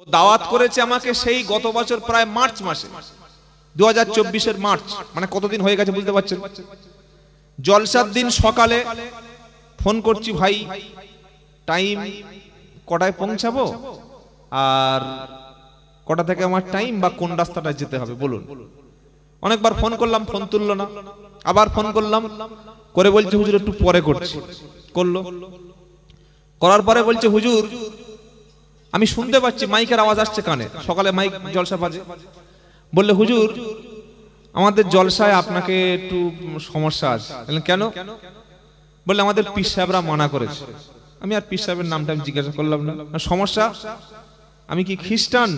ও দাওয়াত করেছে আমাকে সেই গত বছর প্রায় মার্চ মাসে 2024 এর মার্চ, মানে কতদিন হয়ে গেছে বুঝতে পারছেন। জলসার দিন সকালে ফোন করছি, ভাই টাইম কটায় পৌঁছাবো আর কটা থেকে আমার টাইম বা কোন রাস্তাটা যেতে হবে বলুন। অনেকবার ফোন করলাম, ফোন তুললো না, আবার ফোন করলাম, করে বলছে হুজুর একটু পরে করছি। করলো, করার পরে বলছে হুজুর আমি শুনতে পাচ্ছি মাইকের আওয়াজ আসছে কানে, সকালে মাইক জলসা বাজে। বললে হুজুর আমাদের জলসায় আপনাকে একটু সমস্যা আছে। কেন? বললে আমাদের পীর সাহেবরা মানা করেছে। আমি আর পীর সাহেবের নামটা আমি জিজ্ঞাসা করলাম না। সমস্যা? আমি কি খ্রিস্টান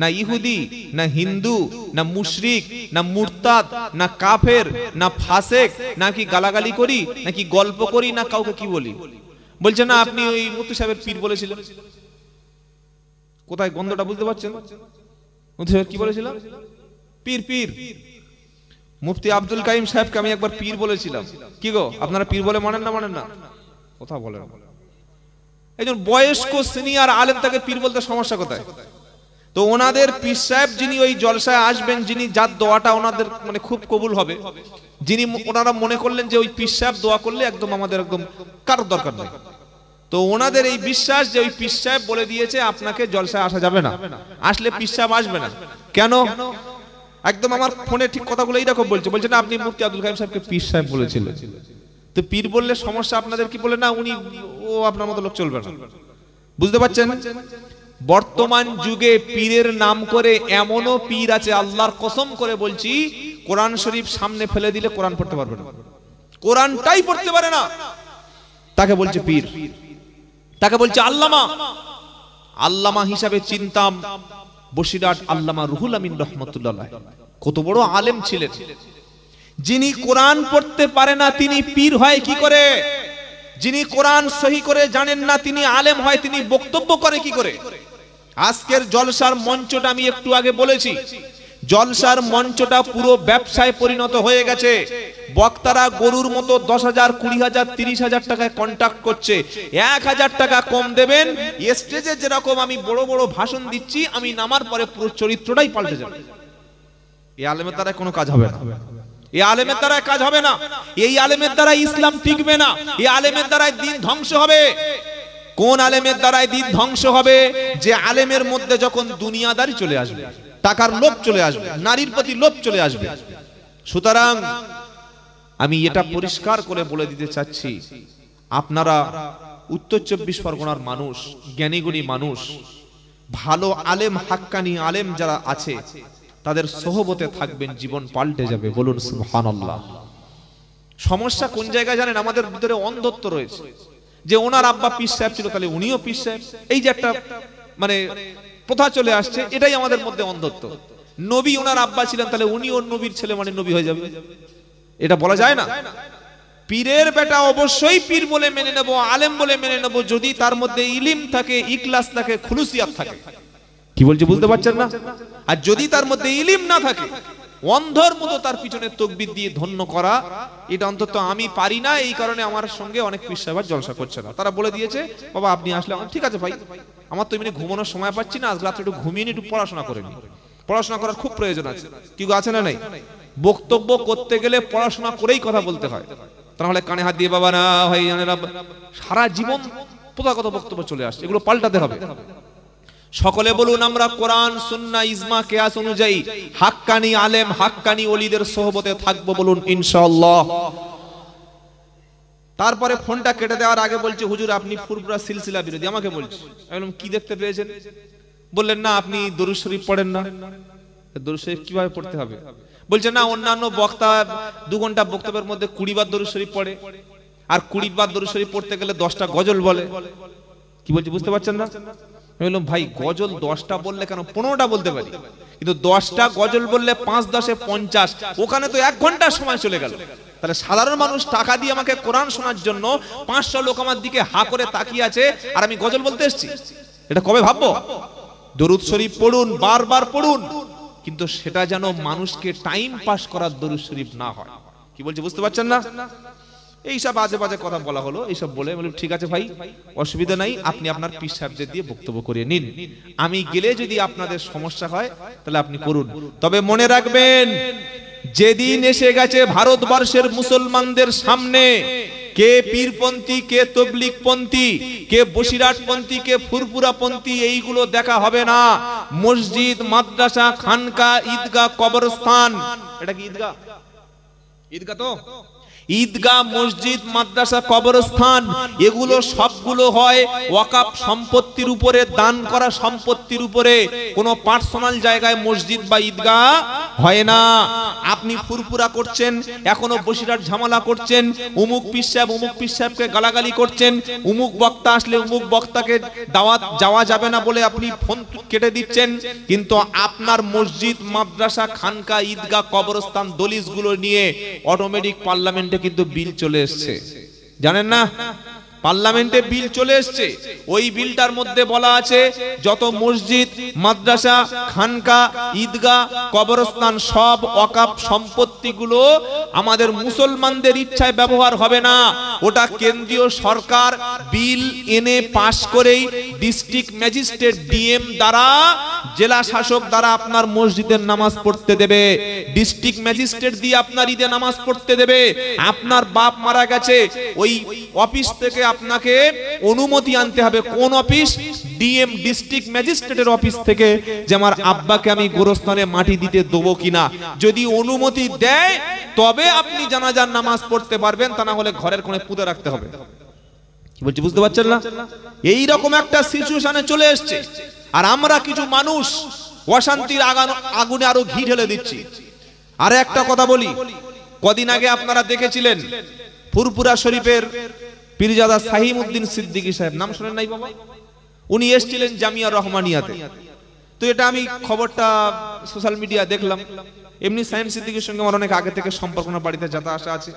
না ইহুদি না হিন্দু না মুশরিক না মুরতাদ না কাফের না ফাসেক, নাকি গালাগালি করি নাকি গল্প করি না কাউকে কি বলি? বলছে না আপনি ওই মুফতি সাহেবের পীর বলেছিলেন। কোথায় গন্ধটা বুঝতে পারছেন? মুফতি সাহেব কি বলেছিলাম? পীর। পীর মুফতি আব্দুল কাইম সাহেবকে আমি একবার পীর বলেছিলাম। কি গো আপনারা পীর বলে মানেন না? মানেন না? কথা বলেন। একজন বয়স্ক সিনিয়র আলেম তাকে পীর বলতে সমস্যা কোথায়? তো ওনাদের পীর সাহেব যিনি ওই জলসায় আসবেন, যিনি যার দোয়াটা ওনাদের মানে খুব কবুল হবে, যিনি ওনারা মনে করলেন যে ওই পীর সাহেব দোয়া করলে একদম আমাদের একদম কারোর দরকার নেই, তো ওনাদের এই বিশ্বাস যে ওই পীর সাহেব বলে দিয়েছে আপনাকে জলসায় আসা যাবে না, আসলে পীর সাহেব আসবে না। কেন? একদম আমার ফোনে ঠিক কথাগুলো এইরকম বলছে না আপনি মুফতি আব্দুল কাইম সাহেবকে পীর সাহেব বলেছিলেন। তো পীর বললে সমস্যা আপনাদের কি? বলে না উনি ও আপনার মতো লোক চলবে না। বুঝতে পারছেন? বর্তমান যুগে পীরের নাম করে এমনও পীর আছে, আল্লাহর কসম করে বলছি, কোরআন শরীফ সামনে ফেলে দিলে কোরআন পড়তে পারবে না, কোরআনটাই পড়তে পারে না, তাকে বলছে পীর, তাকে বলছে আল্লামা। আল্লামা হিসাবে চিনতাম বসিরহাট আল্লামা রুহুল আমিন রহমতুল্লাহ, কত বড় আলেম ছিলেন। যিনি কোরআন পড়তে পারে না তিনি পীর হয় কি করে? যিনি কোরআন সহি করে জানেন না তিনি আলেম হয়, তিনি বক্তব্য করে কি করে? আজকের জলসার মঞ্চটা আমি একটু আগে বলেছি, জলসার মঞ্চটা পুরো ব্যবসায় পরিণত হয়ে গেছে। বক্তারা গরুর মতো 10,000, 20,000, 30,000 টাকায় কন্ট্রাক্ট করছে। 1,000 টাকা কম দেবেন, স্টেজে যেরকম আমি বড় বড় ভাষণ দিচ্ছি, আমি নামার পরে পুরো চরিত্রটাই পাল্টে যাবে। এই আলেমের দ্বারা কোনো কাজ হবে না, এই আলেমের দ্বারা কাজ হবে না, এই আলেমের দ্বারা ইসলাম টিকবে না, এই আলেমের দ্বারা দিন ধ্বংস হবে। কোন আলেমের দ্বারা দিন ধ্বংস হবে? যে আলেমের মধ্যে যখন দুনিয়াদারি চলে আসবে, টাকার লোভ চলে আসবে, নারীর প্রতি লোভ চলে আসবে। সুতরাং আমি এটা পরিষ্কার করে বলে দিতে চাচ্ছি, আপনারা উত্তর 24 পরগনার মানুষ, জ্ঞানীগুণী মানুষ, ভালো আলেম হাক্কানি আলেম যারা আছে তাদের সোহবতে থাকবেন, জীবন পাল্টে যাবে। বলুন সুবহানাল্লাহ। সমস্যা কোন জায়গায় জানেন? আমাদের ভিতরে অন্ধত্ব রয়েছে যে ওনার আব্বা পীর সাহেব ছিল তাহলে উনিও পীর সাহেব, এই যে একটা মানে প্রথা চলে আসছে, এটাই আমাদের মধ্যে অন্ধত্ব। নবী ওনার আব্বা ছিলেন তাহলে উনিও নবীর ছেলে মানে নবী হয়ে যাবে, এটা বলা যায় না। পীরের বেটা অবশ্যই পীর বলে মেনে নেব, আলেম বলে মেনে নেব যদি তার মধ্যে ইলম থাকে, ইখলাস থাকে, খুলুসিয়াত থাকে। কি বলছে বুঝতে পারছেন না? আর যদি তার মধ্যে ইলম না থাকে, অন্ধর মতো তার পিছনে তাকবীর দিয়ে ধন্য করা, এটা অন্তত আমি পারি না। এই কারণে আমার সঙ্গে অনেক পীর সাহেব জলসা করছে না। তারা বলে দিয়েছে বাবা আপনি আসলে ঠিক আছে ভাই, আমার তো এমনি ঘুমানোর সময় পাচ্ছি না, আজ রাতে একটু ঘুমিয়ে নিয়ে একটু পড়াশোনা করে নি। পড়াশোনা করার খুব প্রয়োজন আছে, কি আছে না? নাই বক্তব্য করতে গেলে পড়াশোনা করেই কথা বলতে হয়, তাহলে কানে হাত দিয়ে বাবা না ভাই সারা জীবন প্রথাগত বক্তব্য চলে আসছে, এগুলো পাল্টাতে হবে। সকলে বলুন আমরা কোরআন সুন্নাহ ইজমা কিয়াস অনুযায়ী হাক্কানি আলেম হাক্কানি ওলিদের সোহবতে থাকবো, বলুন ইনশাআল্লাহ। তারপরে ফোনটা কেটে দেওয়ার আগে বলছে হুজুর আপনি ফুরফুরা সিলসিলা বিরোধী। আমাকে বলছে, আমি বললাম কি দেখতে পেয়েছেন? বললেন না আপনি দরুদ শরীফ পড়েন না। দরুদ শরীফ কিভাবে পড়তে হবে? বলছে না অন্যান্য বক্তা 2 ঘন্টা বক্তব্যের মধ্যে 20 বার দরুদ শরীফ পড়ে, আর 20 বার দরুদ শরীফ পড়তে গেলে 10টা গজল বলে। কি বলছে বুঝতে পারছেন না? আমি বললাম ভাই গজল 10টা বললে কেন 15টা বলতে পারি, কিন্তু 10টা গজল বললে 5 10 50, ওখানে তো 1 ঘন্টা সময় চলে গেল। তাহলে সাধারণ মানুষ টাকা দিয়ে আমাকে কোরআন শোনার জন্য 500 লোক আমার দিকে হা করে তাকিয়ে আছে, আর আমি গজল বলতে এসেছি, এটা কবে ভাববো? দরুদ শরীফ পড়ুন, বারবার পড়ুন, কিন্তু সেটা যেন মানুষকে টাইম পাস করার দরুদ শরীফ না হয়। কি বলছে বুঝতে পারছেন না? এইসব বাজে বাজে কথা বলা হলো, এইসব বলে বলি ঠিক আছে ভাই, অসুবিধা নাই, আপনি আপনার পীর সাহেবদের দিয়ে বক্তব্য করিয়ে নিন, আমি গেলে যদি আপনাদের সমস্যা হয় তাহলে আপনি করুন। তবে মনে রাখবেন, যেদিন এসে গেছে ভারতবর্ষের মুসলমানদের সামনে কে পীরপন্থী, কে তবলিগপন্থী, কে বসিরহাটপন্থী, কে ফুরফুরাপন্থী, এইগুলো দেখা হবে না। মসজিদ, মাদ্রাসা, খানকা, ঈদগাহ, কবরস্থান, এটা কি ঈদগাহ? ঈদগাহ তো ঈদগাহ, মসজিদ, মাদ্রাসা, কবরস্থান, এগুলো সবগুলো হয় ওয়াকাফ সম্পত্তির উপরে, দান করা সম্পত্তির উপরে। কোনো পার্সোনাল জায়গায় মসজিদ বা ঈদগাহ হয় না। আপনি ফুরফুরা করছেন, এখনো বসিরহাট ঝামেলা করছেন, উমুক পীর সাহেবকে গালাগালি করছেন, উমুক বক্তা আসলে উমুক বক্তাকে দাওয়াত যাওয়া যাবে না বলে আপনি ফোন কেটে দিচ্ছেন, কিন্তু আপনার মসজিদ, মাদ্রাসা, খানকা, ঈদগাহ, কবরস্থান, দলিলগুলো নিয়ে অটোমেটিক পার্লামেন্টে কিন্তু বিল চলে এসেছে, জানেন না? পার্লামেন্টে বিল চলে এসেছে। ওই বিলটার মধ্যে বলা আছে যত মসজিদ, মাদ্রাসা, খানকা, ঈদগাহ, কবরস্থান সব ওয়াকাফ সম্পত্তিগুলো আমাদের মুসলমানদের ইচ্ছায় ব্যবহার হবে না। ওটা কেন্দ্রীয় সরকার বিল এনে পাশ করেই ডিস্ট্রিক্ট ম্যাজিস্ট্রেট, ডিএম দ্বারা, জেলা শাসক দ্বারা আপনার মসজিদের নামাজ পড়তে দেবে, ডিস্ট্রিক্ট ম্যাজিস্ট্রেট দিয়ে আপনার ঈদে নামাজ পড়তে দেবে। আপনার বাপ মারা গেছে, ওই অফিস থেকে আপনাকে অনুমতি আনতে হবে। কোন অফিস? ডিএম, ডিস্ট্রিক্ট ম্যাজিস্ট্রেটের অফিস থেকে, যে আমার আব্বাকে আমি গোরস্থানে মাটি দিতে দেবো কিনা। যদি অনুমতি দেয় তবে আপনি জানাজার নামাজ পড়তে পারবেন, তা না হলে ঘরের কোণে পুঁতে রাখতে হবে। কি বলছি বুঝতে পারছেন না? এই রকম একটা সিচুয়েশনে চলে এসেছে। আর আমরা কিছু মানুষ অশান্তির আগুনে আরো ঘি ঢেলে দিচ্ছি। আর একটা কথা বলি, কদিন আগে আপনারা দেখেছিলেন ফুরফুরা শরীফের পীরজাদা সাহিমউদ্দিন সিদ্দিকী সাহেব, নাম শুনেন নাই বাবা? উনি এসেছিলেন জামিয়া রহমানিয়াতে। তো এটা আমি খবরটা সোশ্যাল মিডিয়া দেখলাম। এমনি সাইম সিদ্দিকীর সঙ্গে আমার অনেক আগে থেকে সম্পর্ক, না বাড়িতে যাতা আসা আছে,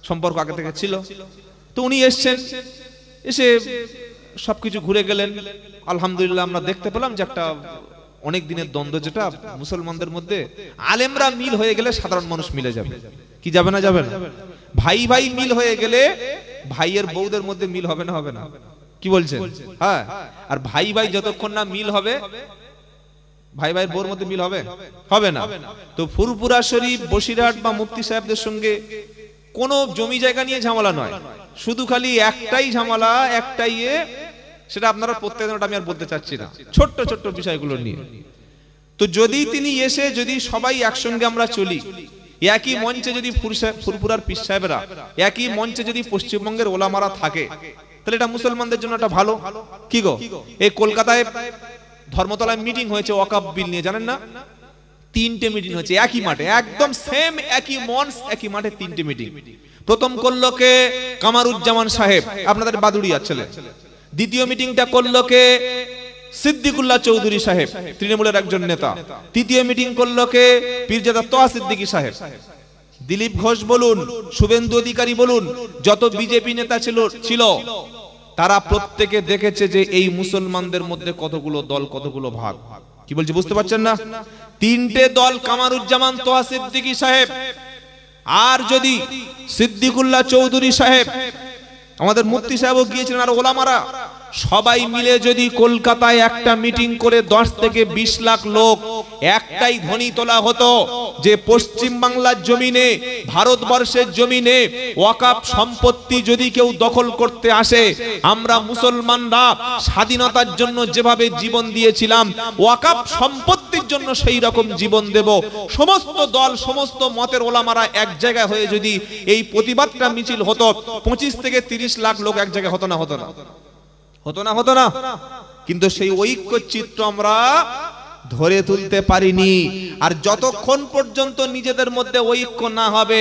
সম্পর্ক আগে থেকে ছিল। তো উনি এসেছেন, এসে সবকিছু ঘুরে গেলেন। আলহামদুলিল্লাহ আমরা দেখতে পেলাম যে একটা অনেক দিনের দ্বন্দ্ব, যেটা মুসলমানদের মধ্যে আলেমরা মিল হয়ে গেলে সাধারণ মানুষ মিলে যাবে, কি যাবে না? যাবে না। ভাই ভাই মিল হয়ে গেলে ভাইয়ের বউদের মধ্যে মিল হবে না? হবে না? কি বলছেন? হ্যাঁ। আর ভাই ভাই যতক্ষণ না মিল হবে, ভাই ভাইয়ের বউর মধ্যে মিল হবে? হবে না। তো ফুরফুরা শরীফ, বসিরহাট বা মুফতি সাহেবদের সঙ্গে কোনো জমি জায়গা নিয়ে ঝামেলা নয়, শুধু খালি একটাই ঝামেলা, একটাই সেটা আপনারা প্রত্যেকদিন, ওটা আমি আর বলতে চাচ্ছি না, ছোট্ট ছোট্ট বিষয়গুলো নিয়ে। তো যদি তিনি এসে, যদি সবাই একসঙ্গে আমরা চলি, একই মঞ্চে যদি ফুরফুরার পীর সাহেবরা, একই মঞ্চে যদি পশ্চিমবঙ্গের ওলামারা থাকে, তাহলে এটা মুসলমানদের জন্য একটা ভালো। কি গো, এই কলকাতায় ধর্মতলায় মিটিং হয়েছে ওয়াকাফ বিল নিয়ে, জানেন না? 3টে মিটিং হয়েছে একই মাঠে, একদম সেম একই মঞ্চ, একই মাঠে 3টে মিটিং। প্রথম করলো কে? কামারুজ্জামান সাহেব, আপনাদের বাদুড়িয়ার ছেলে। দ্বিতীয় মিটিংটা করলো কে? সিদ্দিকুল্লাহ চৌধুরী সাহেব, তৃণমূলের একজন নেতা। তৃতীয় মিটিং করলো কে? পীরজাদা তোহা সিদ্দিকী সাহেব। দিলীপ ঘোষ বলুন, শুভেন্দু অধিকারী বলুন, যত বিজেপি নেতা ছিল তারা প্রত্যেকে দেখেছে যে এই মুসলমানদের মধ্যে কতগুলো দল, কতগুলো ভাগ। কি বলছি বুঝতে পারছেন না? 3টে দল, কামারুজ্জামান, তোহা সিদ্দিকী সাহেব, আর যদি সিদ্দিকুল্লাহ চৌধুরী সাহেব, আমাদের মুফতি সাহেবও গিয়েছিলেন, আর ওলামারা সবাই মিলে যদি কলকাতায় একটা মিটিং করে 10 থেকে 20 লাখ লোক একটাই ধ্বনি তোলা হতো যে পশ্চিম বাংলার জমিনে, ভারতবর্ষের জমিনে ওয়াকাফ সম্পত্তি যদি কেউ দখল করতে আসে, আমরা মুসলমানরা স্বাধীনতার জন্য যেভাবে জীবন দিয়েছিলাম, ওয়াকাফ সম্পত্তির জন্য সেই রকম জীবন দেব। সমস্ত দল, সমস্ত মতের ওলামারা এক জায়গায় হয়ে যদি এই প্রতিবাদটা মিছিল হতো, 25 থেকে 30 লাখ লোক এক জায়গায় হতো না? হতো না? হতো না? হতো না? কিন্তু সেই ঐক্য চিত্র আমরা ধরে তুলতে পারিনি। আর যতক্ষণ পর্যন্ত নিজেদের মধ্যে ঐক্য না হবে,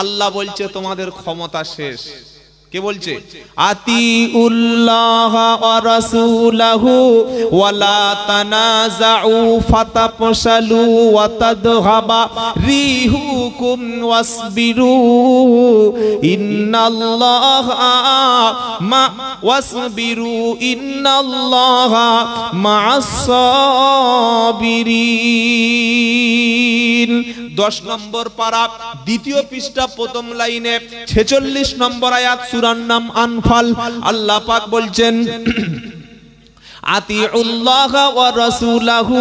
আল্লাহ বলছে তোমাদের ক্ষমতা শেষ। কে বলছে? আতিউল্লাহ ওয়া রাসূলাহু ওয়া লা তানাযাউ ফাতাফশালু ওয়া তাদহাবা রিহুকুম ওয়াসবিরু ইন্নাল্লাহা মা'আস সাবিরিন। 10 নম্বর পারা দ্বিতীয় পৃষ্ঠা প্রথম লাইনে 46 নম্বর আয়াত, সূরার নাম আনফাল। আল্লাহ পাক বলছেন আতিউল্লাহ ওয়া রাসূলাহু,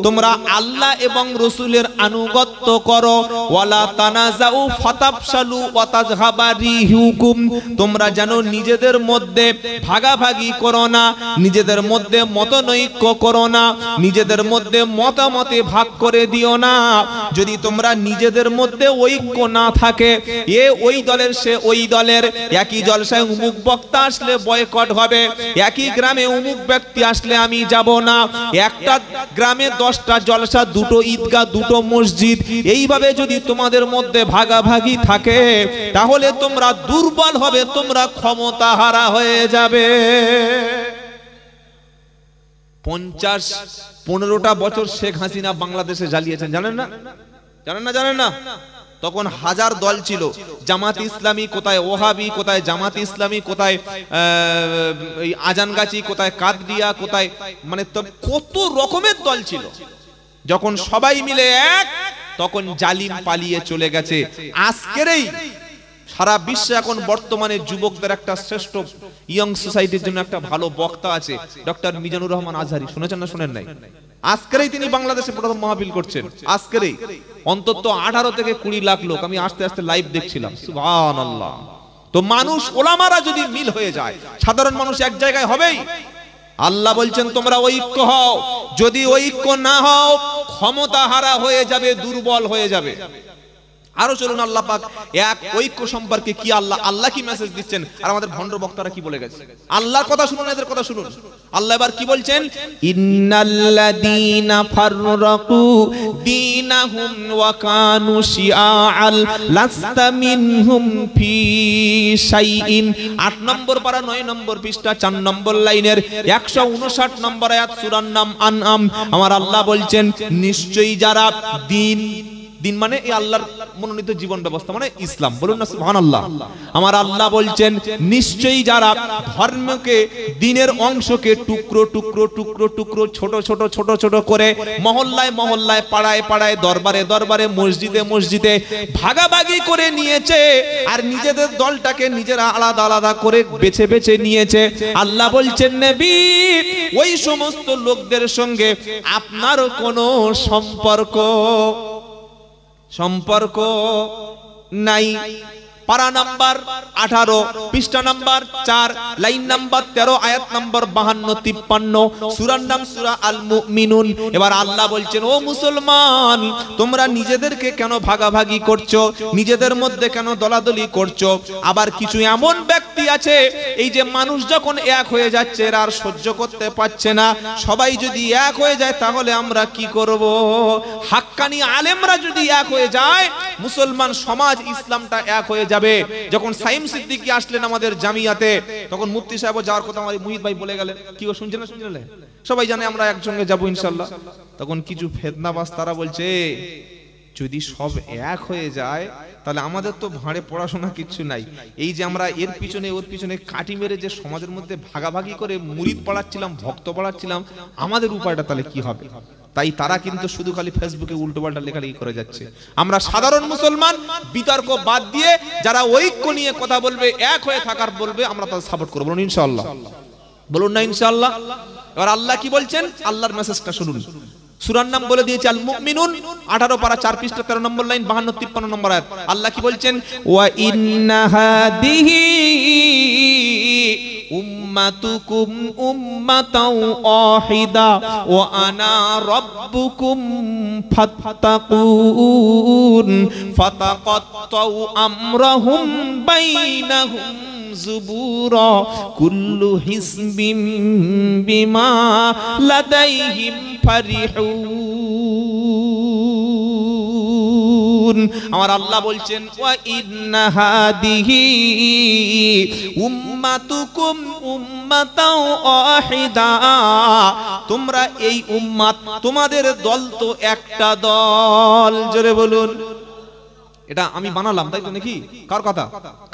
তোমরা আল্লাহ এবং রাসূলের আনুগত্য করো। ওয়ালা তানাজাউ ফাতাফশালু ওয়া তাযহাবা রিহুকুম, তোমরা যেন নিজেদের মধ্যে ভাগাভাগি করো না, নিজেদের মধ্যে মতনৈক্য করো না, নিজেদের মধ্যে মতামতে ভাগ করে দিও না। যদি তোমরা নিজেদের মধ্যে ঐক্য না থাকে, এ ওই দলের সে ওই দলের, একই জলসায় অমুক বক্তা আসলে বয়কট হবে, একই গ্রামে অমুক ব্যক্তি আসলে আমি যাব না, একটা গ্রামে 10টা জলসা, 2টো ঈদগাহ, 2টো মসজিদ, এইভাবে যদি তোমাদের মধ্যে ভাগাভাগি থাকে তাহলে তোমরা দুর্বল হবে, তোমরা ক্ষমতাহারা হয়ে যাবে। 15টা বছর শেখ হাসিনা বাংলাদেশে জ্বালিয়েছেন, জানেন না? জানেন না? জানেন না? তখন হাজার দল ছিল, জামাত ইসলামী কোথায়, ওহাবি কোথায়, জামাত ইসলামী কোথায়, আজানগাছি কোথায়, কাদরিয়া কোথায়, মানে কত রকমের দল ছিল। যখন সবাই মিলে এক, তখন জালিম পালিয়ে চলে গেছে। আজকেরই সারা বিশ্বে এখন বর্তমানে যুবকদের একটা শ্রেষ্ঠ ইয়ং সোসাইটির জন্য একটা ভালো বক্তা আছে, ডক্টর মিজানুর রহমান আজহারি। শুনেছেন না শুনেন নাই? আজকেরই তিনি বাংলাদেশে প্রথম মাহফিল করছেন, আজকেরই। অন্তত 18 থেকে 20 লাখ লোক, আমি আস্তে আস্তে লাইভ দেখছিলাম। সুবহানাল্লাহ। তো মানুষ, ওলামারা যদি মিল হয়ে যায়, সাধারণ মানুষ এক জায়গায় হবেই। আল্লাহ বলছেন তোমরা ঐক্য হও, যদি ঐক্য না হও ক্ষমতাহারা হয়ে যাবে, দুর্বল হয়ে যাবে। আরো চলুন আল্লাহ পাক এক ঐক্য সম্পর্কে কি আল্লাহ কি মেসেজ দিচ্ছেন, আর আমাদের ভণ্ড বক্তারা কি বলে গেছে। আল্লাহর কথা শুনুন, এদের কথা শুনুন। আল্লাহ এবার কি বলছেন, ইন্নাল্লাযীনা ফাররাকু দীনাহুম ওয়া কানু শিআআল লাস্তা মিনহুম ফি শাইইন। 8 নম্বর পারা 9 নম্বর পৃষ্ঠা 4 নম্বর লাইনের 159 নম্বর আয়াত, সূরার নাম আনআম। আমার আল্লাহ বলছেন নিশ্চয়ই যারা দিন মানে এই আল্লাহর মনোনীত জীবন ব্যবস্থা মানে ইসলাম, বলুন না সুবহানাল্লাহ। আমার আল্লাহ বলছেন নিশ্চয়ই যারা ধর্মকে, দিনের অংশকে টুকরো টুকরো টুকরো টুকরো ছোট ছোট ছোট ছোট করে মহল্লায় মহল্লায়, পাড়ায় পাড়ায়, দরবারে দরবারে, মসজিদে মসজিদে ভাগাভাগি করে নিয়েছে, আর নিজেদের দলটাকে নিজেরা আলাদা আলাদা করে বেছে বেছে নিয়েছে। আল্লাহ বলছেন নবী, ওই সমস্ত লোকদের সঙ্গে আপনার কোনো সম্পর্ক নাই। পারা নাম্বার 18, পৃষ্ঠা নাম্বার 4, লাইন নাম্বার 13, আয়াত নাম্বার 52-53, সূরার নাম সূরা আল মুমিনুন। এবার আল্লাহ বলছেন ও মুসলমান, তোমরা নিজেদেরকে কেন ভাগাভাগি করছো, নিজেদের মধ্যে কেন দলাদলি করছো? আবার কিছু এমন ব্যক্তি আছে, এই যে মানুষ যখন এক হয়ে যাচ্ছে এরা আর সহ্য করতে পারছে না, সবাই যদি এক হয়ে যায় তাহলে আমরা কি করব? হাক্কানি আলেমরা যদি এক হয়ে যায়, মুসলমান সমাজ, ইসলামটা এক হয়ে যাবে। যখন সাইম সিদ্দিকী আসলেন আমাদের জামিয়াতে, তখন মুফতি সাহেব যাওয়ার কথা আমার মুহিত ভাই বলে গেলেন। কি গো, শুনছেন না? সবাই জানে আমরা একসঙ্গে যাব ইনশাআল্লাহ। তখন কিছু ফেতনাবাজ তারা বলছে যদি সব এক হয়ে যায় তাহলে আমাদের তো ভাঁড়ে পড়াশোনা কিচ্ছু নাই। এই যে আমরা এর পিছনে ওর পিছনে কাটি মেরে যে সমাজের মধ্যে ভাগাভাগি করে মুরিদ পড়াচ্ছিলাম, ভক্ত পড়াচ্ছিলাম, আমাদের উপায়টা তাহলে কি হবে? তাই তারা কিন্তু শুধু খালি ফেসবুকে উল্টোপাল্টা লেখালেখি করে যাচ্ছে। আমরা সাধারণ মুসলমান বিতর্ক বাদ দিয়ে যারা ঐক্য নিয়ে কথা বলবে, এক হয়ে থাকার বলবে, আমরা তাদের সাপোর্ট করব, বলুন ইনশাআল্লাহ। বলুন না ইনশাআল্লাহ। এবার আল্লাহ কি বলছেন, আল্লাহর মেসেজটা শুনুন। সূরার নাম বলে দিয়েছে আল মুমিনুন, 18 পারা 4 পৃষ্ঠা 13 নম্বর লাইন, 52-53 নম্বর আয়াত। আল্লাহ কি বলছেন, ওয়া ইন্না হাদিহি উম্মাতুকুম উম্মাতাও ওয়াহিদা ওয়া আনা রাব্বুকুম ফাত্তাকুন ফাতাকাত্তাউ আমরাহুম বাইনাহুম যুবুরা কুল্লু হিজবিম বিমা লাদাইহিম ফারিহুন। আমার আল্লাহ বলছেন ওয়া ইন্না হাদিহি উম্মাতুকুম উম্মাতাও ওয়াহিদা, তোমরা এই উম্মাত, তোমাদের দল তো একটা দল, জোরে বলুন। এটা আমি বানালাম, তাই তো নাকি? কার কথা?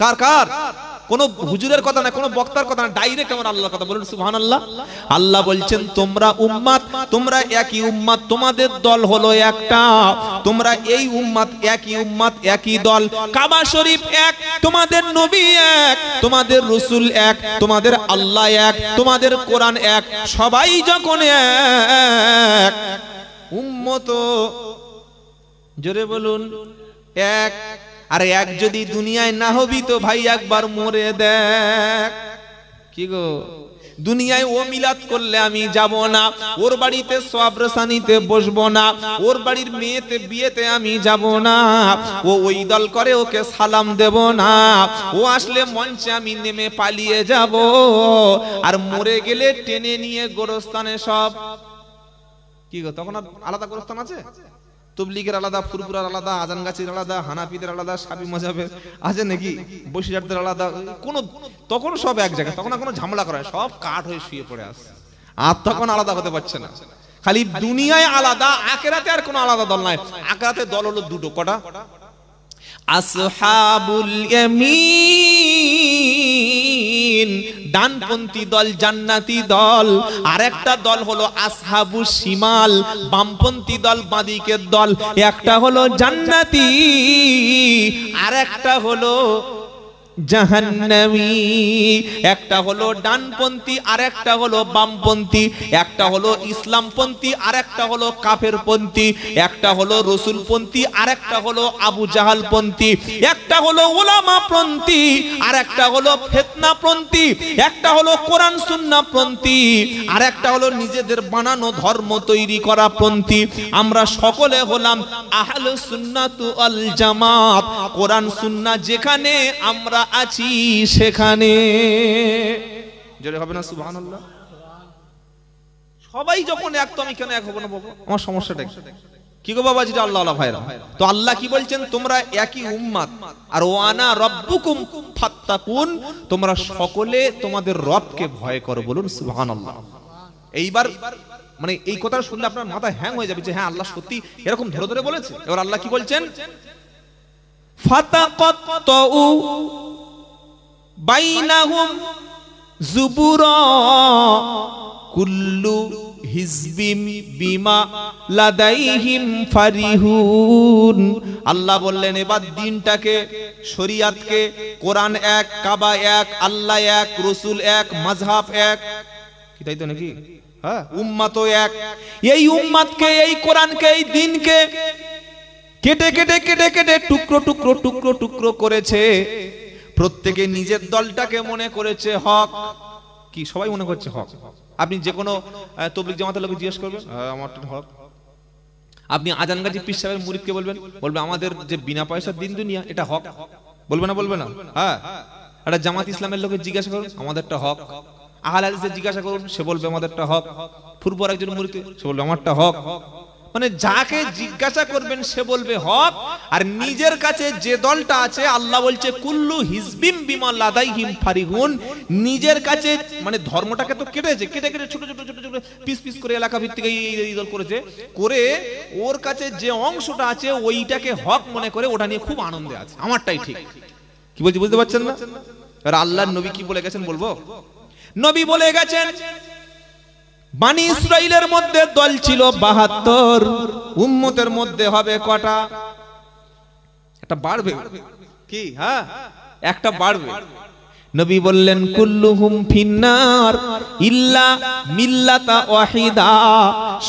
কার কার? কোন হুজুরের কথা না, কোন বক্তার কথা না, ডাইরেক্ট আমার আল্লাহর কথা। বলুন সুবহানাল্লাহ। আল্লাহ বলছেন তোমরা উম্মাত, তোমরা একই উম্মাত, তোমাদের দল হলো একটা, তোমরা এই উম্মাত, একই উম্মাত, একই দল। কাবা শরীফ এক, তোমাদের নবী এক, তোমাদের রাসূল এক, তোমাদের আল্লাহ এক, তোমাদের কোরআন এক, সবাই যখন এক উম্মত, জোরে বলুন এক। আর এক যদি দুনিয়ায় না হবি তো ভাই একবার মরে দেখ। কি গো, দুনিয়ায় ও মিলাদ করলে আমি যাব না, ওর বাড়িতে সওয়াবরসানিতে বসবো না, ওর বাড়ির মেয়েতে বিয়েতে আমি যাব না, ও ওই দল করে ওকে সালাম দেব না, ও আসলে মঞ্চে আমি নেমে পালিয়ে যাব, আর মরে গেলে টেনে নিয়ে গোরস্থানে সব। কি গো, তখন আর আলাদা গোরস্থান আছে? তবলিগের আলাদা, ফুরফুরার আলাদা, আজানগাছির আলাদা, হানাফিদের আলাদা, শাফি মাযহাবের আছে নাকি, বসিরহাটদের আলাদা, কোনো তখন সব এক জায়গায়, তখন আর কোনো ঝামেলা করে না, সব কাঠ হয়ে শুয়ে পড়ে আছে, আর তখন আলাদা হতে পারছে না। খালি দুনিয়ায় আলাদা, আখিরাতে আর কোনো আলাদা দল নাই। আখিরাতে দল হলো দুটো, কটা? আসহাবুল ইয়ামিন, ডানপন্থী দল, জান্নাতি দল। আর একটা দল হলো আসহাবুস শিমাল, বামপন্থী দল, বাঁদিকের দল। একটা হলো জান্নাতি, আর একটা হলো জাহান্নামী। একটা হলো ডানপন্থী, আর একটা হলো বামপন্থী। একটা হলো ইসলামপন্থী, আর একটা হলো কাফেরপন্থী। একটা হলো রাসূলপন্থী, আর একটা হলো আবু জাহালপন্থী। একটা হলো উলামাপন্থী, আর একটা হলো ফিতনাপন্থী। একটা হলো কোরআন সুন্নাহপন্থী, আর একটা হলো নিজেদের বানানো ধর্ম তৈরি করা পন্থী। আমরা সকলে হলাম আহলুস সুন্নাত ওয়াল জামাত। কোরআন সুন্নাহ যেখানে আমরা আছি সেখানে, জোরে হবে না সুবহানাল্লাহ? সবাই যখন এক, তো আমি কেন এক হব না বাবা? আমার সমস্যাটা কি গো বাবা? যেটা আল্লাহ আল্লাহ ভাইরা, তো আল্লাহ কি বলছেন? তোমরা একই উম্মাত, আর ওয়ানা রাব্বুকুম ফাত্তাকুন, তোমরা সকলে তোমাদের রবকে ভয় করো। বলুন সুবহানাল্লাহ। এইবার মানে এই কথা শুনলে আপনার মাথা হ্যাং হয়ে যাবে যে হ্যাঁ আল্লাহ সত্যি এরকম ধরে ধরে বলেছে। এবার আল্লাহ কি বলছেন? ফাতাকাত্তাউ বাইনাহুম যুবুরা কুল্লু হিজবিম বিমা লাদাইহিম ফারিহুন। আল্লাহ বললেন এবার দিনটাকে, শরিয়াতকে, কোরআন এক, কাবা এক, আল্লাহ এক, রাসূল এক, মাযহাব এক, কি তাই তো নাকি? হ্যাঁ, উম্মাতও এক। এই উম্মাতকে, এই কোরআনকে, এই দ্বীনকে কেটে কেটে কেটে কেটে টুকরো টুকরো টুকরো টুকরো করেছে। প্রত্যেকে নিজের দলটাকে মনে করেছে হক। কি সবাই মনে করছে হক? আপনি যে কোনো তাবলীগ জামাতের লোককে জিজ্ঞেস করবেন, আমারটা হক। আপনি আজানগাজী পীর সাহেবের মুরিদকে বলবেন, বলবে আমাদের যে বিনা পয়সার দিন দুনিয়া এটা হক। বলবে না? বলবে না? হ্যাঁ। একটা জামাত ইসলামের লোককে জিজ্ঞাসা করুন, আমাদেরটা হক। আহলে হাদিসে জিজ্ঞাসা করুন, সে বলবে আমাদেরটা হক। ফুরফুর একজন মুরিদকে, সে বলবে আমারটা হক। মানে যাকে জিজ্ঞাসা করবেন সে বলবে হক। আর নিজের কাছে যে দলটা আছে, আল্লাহ বলছে কুল্লু হিজবিম বিমা লাদাইহিম ফারিহুন, নিজের কাছে মানে ধর্মটাকে তো কেটেছে, কেটে কেটে ছোট ছোট ছোট ছোট পিস পিস করে এলাকা ভিত্তিক এই দল করেছে, করে ওর কাছে যে অংশটা আছে ওইটাকে হক মনে করে ওটা নিয়ে খুব আনন্দে আছে, আমারটাই ঠিক। কি বলছি বুঝতে পারছেন না? আর আল্লাহর নবী কি বলে গেছেন বলবো? নবী বলে গেছেন বানি ইসরাইলের মধ্যে দল ছিল ৭২, উম্মতের মধ্যে হবে কটা? একটা বাড়বে। কি? হ্যাঁ, একটা বাড়বে। নবী বললেন কুল্লুহুম ফিন্নার ইল্লা মিল্লাতা ওয়াহিদা,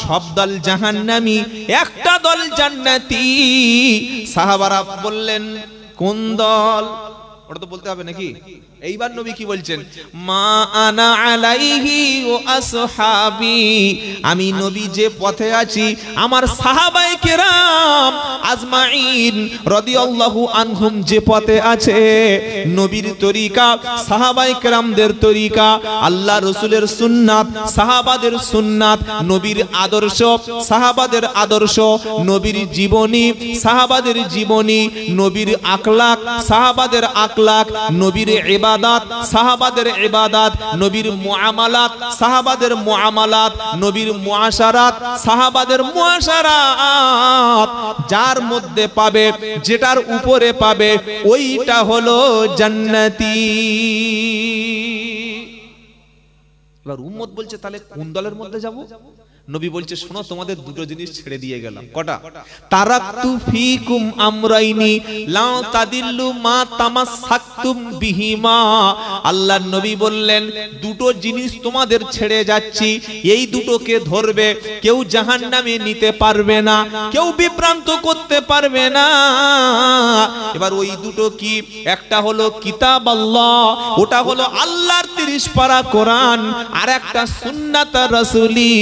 সব দল জাহান্নামী, একটা দল জান্নাতি। সাহাবারা বললেন কোন দল? ওটা তো বলতে হবে নাকি? এইবার নবী কি বলছেন? মা আনা আলাইহি ওয়া আসহাবি, আমি নবী যে পথে আছি আমার সাহাবায়ে কেরাম আজমাইন রাদিয়াল্লাহু আনহুম যে পথে আছে, নবীর তরিকা, সাহাবায়ে কেরামদের তরিকা, আল্লাহ রাসূলের সুন্নাত, সাহাবাদের সুন্নাত, নবীর আদর্শ, সাহাবাদের আদর্শ, নবীর জীবনী, সাহাবাদের জীবনী, নবীর আখলাক, সাহাবাদের আখলাক, আখলাক, নবীর ইবাদত, সাহাবাদের ইবাদত, নবীর মুআমালাত, সাহাবাদের মুআমালাত, নবীর মুআশারাত, সাহাবাদের মুআশারাত, যার মধ্যে পাবে, যেটার উপরে পাবে, ওইটা হলো জান্নাতি। এবার উম্মত বলছে তাহলে কোন দলের মধ্যে যাব? নবী বলছে শোনো, তোমাদের দুটো জিনিস ছেড়ে দিয়ে গেলাম। কটা? তারাকতু ফিকুম আমরাইনি লা তাদিল্লু মা তামাসসাকতুম বিহিমা। আল্লাহর নবী বললেন দুটো জিনিস তোমাদের ছেড়ে যাচ্ছি, এই দুটোকে ধরবে, কেউ জাহান্নামে নিতে পারবে না, কেউ বিভ্রান্ত করতে পারবে না। এবার ওই দুটো কি? একটা হলো কিতাব আল্লাহ, ওটা হলো আল্লাহর 30 পারা কোরআন, আর একটা সুন্নাত রাসূলি,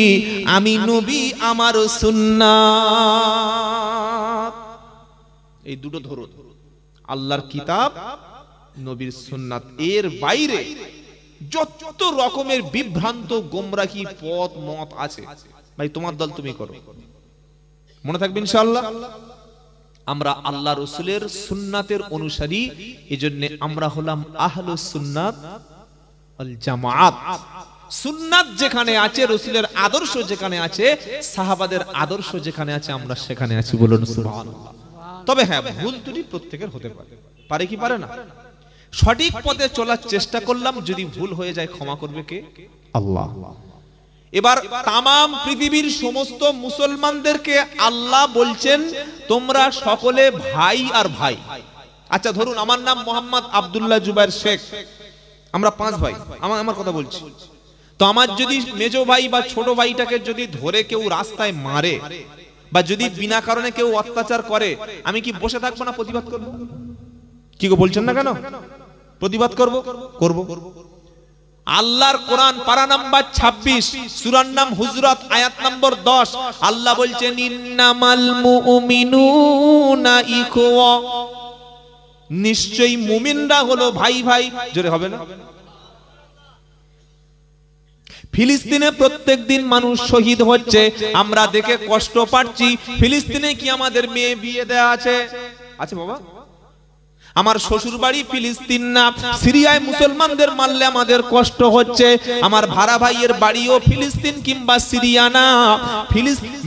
আমি নবী আমার সুন্নাত। এই দুটো ধরো, আল্লাহর কিতাব, নবীর সুন্নাত। এর বাইরে যত রকমের বিভ্রান্ত গোমরাহি পথ মত আছে, ভাই তোমার দল তুমি করো, মনে থাকবে ইনশাআল্লাহ। আমরা আল্লাহ রাসূলের সুন্নাতের অনুসারী, এজন্য আমরা হলাম আহলুস সুন্নাত ওয়াল জামাআত। সুন্নাত যেখানে আছে, রাসূলের আদর্শ যেখানে আছে, সাহাবাদের আদর্শ যেখানে আছে, আমরা সেখানে আছি। বলুন সুবহানাল্লাহ। তবে হ্যাঁ, ভুল ত্রুটি প্রত্যেকের হতে পারে, পারে কি পারে না? সঠিক পথে চলার চেষ্টা করলাম, যদি ভুল হয়ে যায় ক্ষমা করবে কে? আল্লাহ। এবার তামাম পৃথিবীর সমস্ত মুসলমানদেরকে আল্লাহ বলছেন তোমরা সকলে ভাই আর ভাই। আচ্ছা ধরুন আমার নাম মোহাম্মদ আব্দুল্লাহ জুবায়ের শেখ, আমরা 5 ভাই, আমার কথা বলছি। তো আমার যদি মেজো ভাই বা ছোট ভাইটাকে যদি ধরে কেউ রাস্তায় মারে, বা যদি বিনা কারণে কেউ অত্যাচার করে, আমি কি বসে থাকবো না? প্রতিবাদ করব। কি গো বলছেন না কেন? প্রতিবাদ করব, করব। আল্লাহর কোরআন পারা নাম্বার 26, সূরার নাম হুজরাত, আয়াত নম্বর 10, আল্লাহ বলছেন ইন্নামাল মুমিনুনা ইখওয়া, নিশ্চয়ই মুমিনরা হলো ভাই ভাই। জোরে হবে না? ফিলিস্তিনে প্রত্যেকদিন মানুষ শহীদ হচ্ছে, আমরা দেখে কষ্ট পাচ্ছি। ফিলিস্তিনে কি আমাদের মেয়ে বিয়ে দেয়া আছে? আছে বাবা? আমার শ্বশুর বাড়ি ফিলিস্তিন না, সিরিয়ায় মুসলমানদের মারলে আমাদের কষ্ট হচ্ছে। আমার ভাড়া ভাইয়ের বাড়িও ফিলিস্তিন কিংবা সিরিয়া না,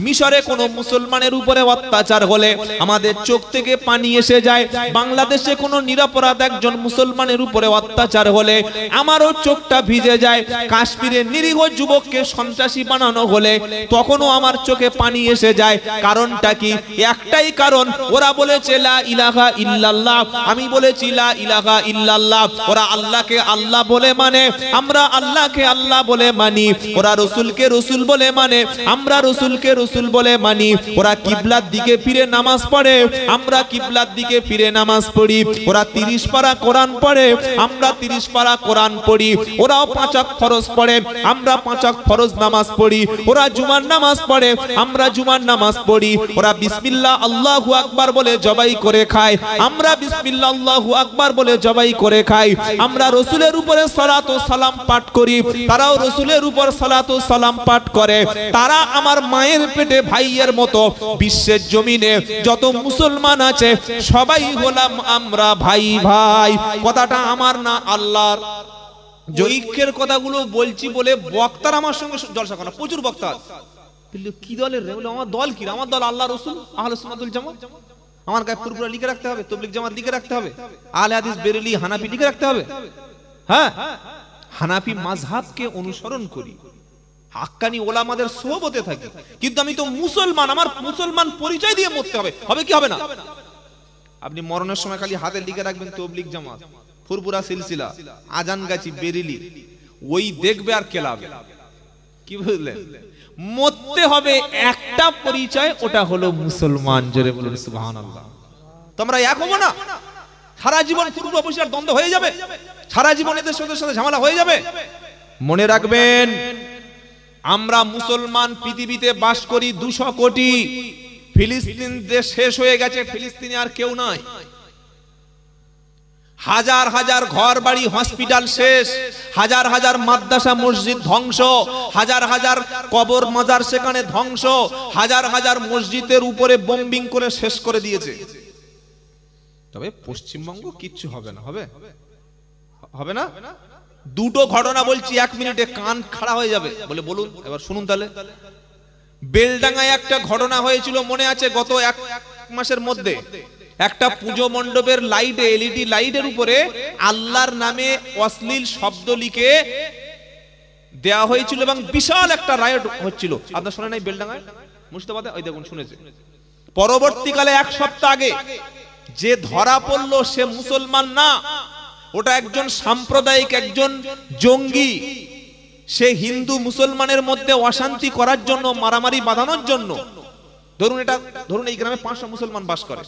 মিশরে কোনো মুসলমানের উপরে অত্যাচার হলে আমাদের চোখ থেকে পানি এসে যায়। বাংলাদেশে কোনো নিরপরাধ একজন মুসলমানের উপরে অত্যাচার হলে আমারও চোখটা ভিজে যায়। কাশ্মীরে নিরীহ যুবককে সন্ত্রাসী বানানো হলে তখনও আমার চোখে পানি এসে যায়। কারণটা কি? একটাই কারণ, ওরা বলেছে লা ইলাহা ইল্লাল্লাহ, আমি বলেছি লা ইলাহা ইল্লাল্লাহ। ওরা আল্লাহকে আল্লাহ বলে মানে, আমরা আল্লাহকে আল্লাহ বলে মানি। ওরা রাসূলকে রাসূল বলে মানে, আমরা রাসূলকে রাসূল বলে মানি। ওরা কিবলার দিকে ফিরে নামাজ পড়ে, আমরা কিবলার দিকে ফিরে নামাজ পড়ি। ওরা 30 পারা কোরআন পড়ে, আমরা 30 পারা কোরআন পড়ি। ওরাও 5 ওয়াক্ত ফরজ পড়ে, আমরা 5 ওয়াক্ত ফরজ নামাজ পড়ি। ওরা জুমার নামাজ পড়ে, আমরা জুমার নামাজ পড়ি। ওরা বিসমিল্লাহ আল্লাহু আকবার বলে জবাই করে খায়, আমরা বিসমিল্লাহ আল্লাহু আকবার বলে জবাই করে খাই। আমরা রাসূলের উপরে সালাত ও সালাম পাঠ করি, তারাও রাসূলের উপর সালাত ও সালাম পাঠ করে। তারা আমার মায়ের পেটে ভাইয়ের মতো। বিশ্বের জমিনে যত মুসলমান আছে সবাই হলাম আমরা ভাই ভাই। কথাটা আমার না, আল্লাহর। জৈক্যের কথাগুলো বলছি বলে বক্তার আমার সঙ্গে জলসা করে, প্রচুর বক্তা। কি দলের রে? বলে আমার দল কি? আমার দল আল্লাহ রাসূল, আহলে সুন্নাত ওয়াল জামাত। আমার গায়ে পুরপুরা লিখে রাখতে হবে, তাবলীগ জামাত লিখে রাখতে হবে, আহলে হাদিস বেরেলি হানাফি লিখে রাখতে হবে। হ্যাঁ, হানাফি মাযহাবকে অনুসরণ করি, হাক্কানি ওলামাদের সোহবতে থাকি, কিন্তু আমি তো মুসলমান, আমার মুসলমান পরিচয় দিয়ে মরতে হবে। হবে কি হবে না? আপনি মরণের সময় খালি হাতে লিখে রাখবেন তাবলীগ জামাত, ফুরফুরা সিলসিলা, আজান গাছি বেরেলি, ওই দেখবে আর কেলাবে। কি বুঝলেন? মরতে হবে একটা পরিচয়, ওটা হলো মুসলমান। জোরে বলুন সুবহানাল্লাহ। তোমরা এক হবো না? সারা জীবন পূর্ব পশ্চিমের দ্বন্দ্ব হয়ে যাবে, সারা জীবন এদের সাথে ঝামেলা হয়ে যাবে। মনে রাখবেন, আমরা মুসলমান পৃথিবীতে বাস করি 200 কোটি। ফিলিস্তিন দেশ শেষ হয়ে গেছে, ফিলিস্তিনে আর কেউ নাই। হাজার হাজার ঘর বাড়ি হসপিটাল শেষ, হাজার হাজার মাদ্রাসা মসজিদ ধ্বংস, হাজার হাজার কবর মাজার সেখানে ধ্বংস, হাজার হাজার মসজিদের উপরে বোম্বিং করে শেষ করে দিয়েছে। তবে পশ্চিমবঙ্গ কিচ্ছু হবে না, হবে হবে না। দুটো ঘটনা বলছি, 1 মিনিটে কান খাড়া হয়ে যাবে। বলে বলুন, এবার শুনুন তাহলে। বেলডাঙ্গায় একটা ঘটনা হয়েছিল, মনে আছে? গত 1 মাসের মধ্যে একটা পুজো মণ্ডপের লাইটে, এলইডি লাইটের উপরে আল্লাহর নামে অশ্লীল শব্দ লিখে দেয়া হয়েছিল এবং বিশাল একটা রায়ট হচ্ছিল। আপনারা শুনে নাই বেলডাঙ্গায়, মুর্শিদাবাদে? ওই দেখুন, শুনেছে। পরবর্তীকালে 1 সপ্তাহ আগে যে ধরা পড়লো সে মুসলমান না, ওটা একজন সাম্প্রদায়িক, একজন জঙ্গি। সে হিন্দু মুসলমানের মধ্যে অশান্তি করার জন্য, মারামারি বাঁধানোর জন্য। ধরুন এই গ্রামে 500 মুসলমান বাস করে।